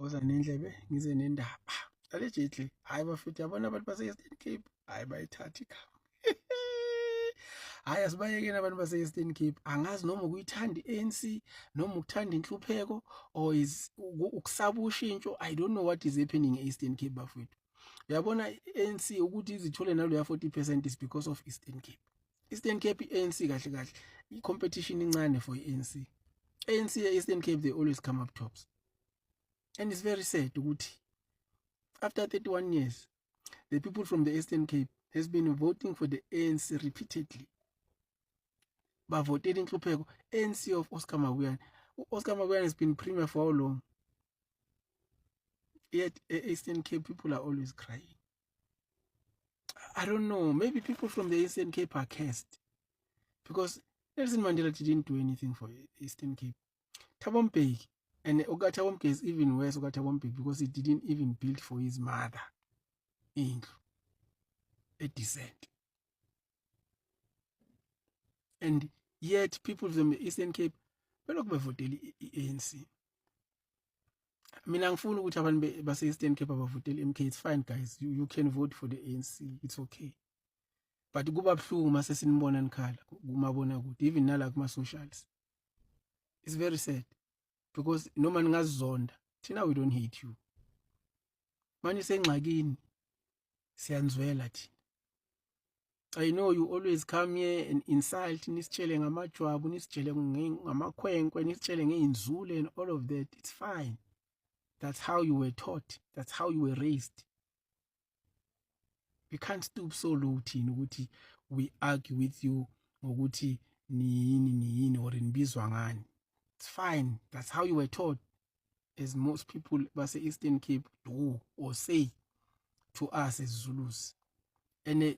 Oza nendlebe ngize nendaba. Allegedly hayi bafethu yabona abantu base-Eastern Cape hayi bayithatha igama. Hayi asibayekeni abantu base-Eastern Cape, angazi noma ukuyithanda i-ANC noma ukuthanda inhlupheko or is ukusaba ushintsho. I don't know what is happening e-Eastern Cape bafethu. Uyabona i-ANC ukuthi izithole naloya 40% is because of Eastern Cape. Eastern Cape i-ANC kahle kahle i-competition incane for i-ANC. ANC e-Eastern Cape they always come up tops. And it's very sad ukuthi after 31 years, the people from the Eastern Cape has been voting for the ANC repeatedly. But voted in Tlupeko, ANC of Oscar Mabuyane. Oscar Mabuyane has been premier for how long? Yet Eastern Cape people are always crying. I don't know. Maybe people from the Eastern Cape are cursed. Because Nelson Mandela didn't do anything for Eastern Cape. Thabo Mbeki, and Oga Thabo Mbeki is even worse, Oga Thabo Mbeki, because he didn't even build for his mother. A descent. And yet people from the Eastern Cape belokhu bevotela i-ANC. Mina ngifuna ukuthi abantu base-Eastern Cape abavotela MK. It's fine guys, you can vote for the ANC, it's okay. But kuba buhlungu mase sinibona nikhala kumabona kude, even nala kuma-socials. It's very sad because noma ningazizonda thina we don't hate you. Manje sengxakini siyanzwela thina. I know you always come here and insult, nisitshele ngamajwabu, nisitshele ngamakhwenkwe, nisitshele ngeinzule and all of that. It's fine. That's how you were taught. That's how you were raised. We can't stoop so low thina ukuthi we argue with you ngokuthi niyini or nibizwa ngani. It's fine. That's how you were taught, as most people base-Eastern Cape do or say to us as Zulus. And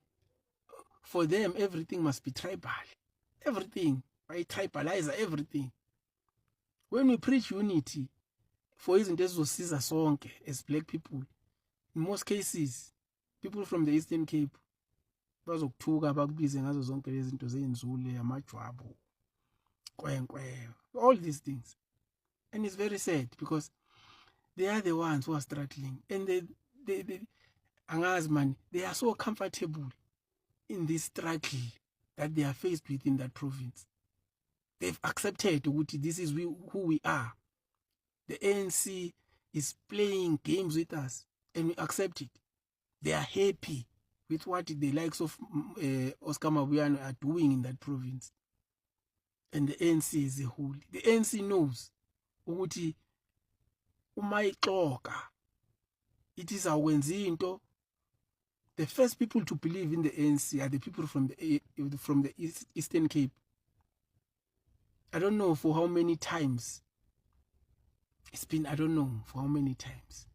for them, everything must be tribal. Everything. I tribalize everything. When we preach unity, for izinto ezizosiza sonke as black people, in most cases, people from the Eastern Cape bazokuthuka bakubize ngazo zonke lezi zinto zenzule, amajwabu, kwenkwe, all these things. And it's very sad because they are the ones who are struggling. And they angazi man, they are so comfortable in this struggle that they are faced with in that province. They've accepted ukuthi this is who we are. The ANC is playing games with us and we accept it. They are happy with what the likes of Oscar Mabuyane are doing in that province. And the ANC is a whole. The ANC knows ukuthi uma ixoka it is awenza into. The first people to believe in the ANC are the people from the Eastern Cape. I don't know for how many times. It's been, I don't know for how many times.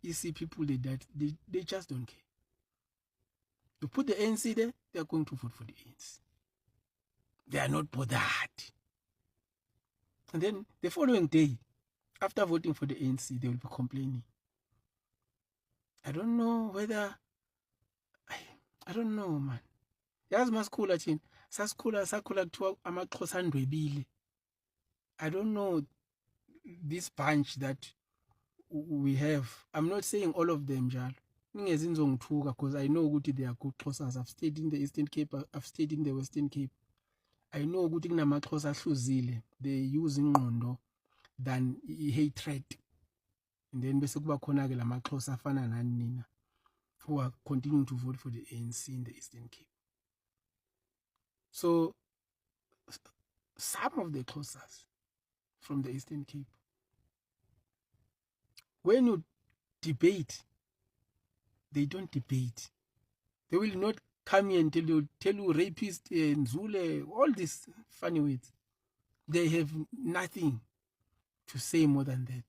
You see people, they just don't care. You put the ANC there, they are going to vote for the ANC. They are not bothered. And then the following day, after voting for the ANC, they will be complaining. I don't know whether, I don't know, man. Yazi masikhula thina, sakhula kuthiwa amaXhosa andwebile. I don't know this bunch that we have. I'm not saying all of them, njalo. Ningezi ngizongithuka because I know ukuthi they are good Xhosas. I've stayed in the Eastern Cape, I've stayed in the Western Cape. I know ukuthi kunamaXhosa ahluzile. They use ingqondo than hatred. And then bese kuba khona ke lamaXhosa afana nani nina who are continuing to vote for the ANC in the Eastern Cape. So some of the Xhosas from the Eastern Cape, when you debate, they don't debate. They will not come here and tell you rapist and Zule, all these funny words. They have nothing to say more than that.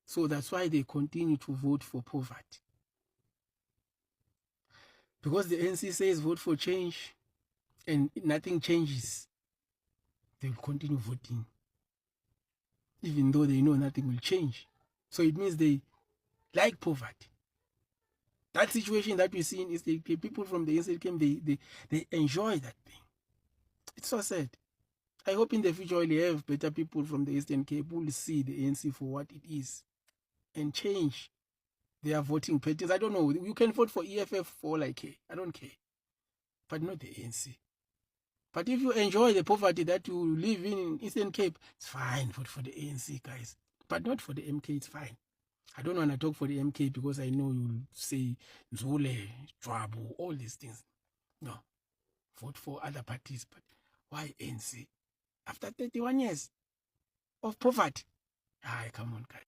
So that's why they continue to vote for poverty. Because the ANC says vote for change and nothing changes, they will continue voting. Even though they know nothing will change. So it means they like poverty. That situation that we see in Eastern Cape, people from the Eastern Cape, they enjoy that thing. It's so sad. I hope in the future we'll have better people from the Eastern Cape who will see the ANC for what it is and change their voting patterns. I don't know. You can vote for EFF for all I care. I don't care. But not the ANC. But if you enjoy the poverty that you live in Eastern Cape, it's fine. Vote for the ANC, guys. But not for the MK, it's fine. I don't want to talk for the MK because I know you'll say Zule, Jwabu, all these things. No. Vote for other parties. But why ANC? After 31 years of poverty. Come on, guys.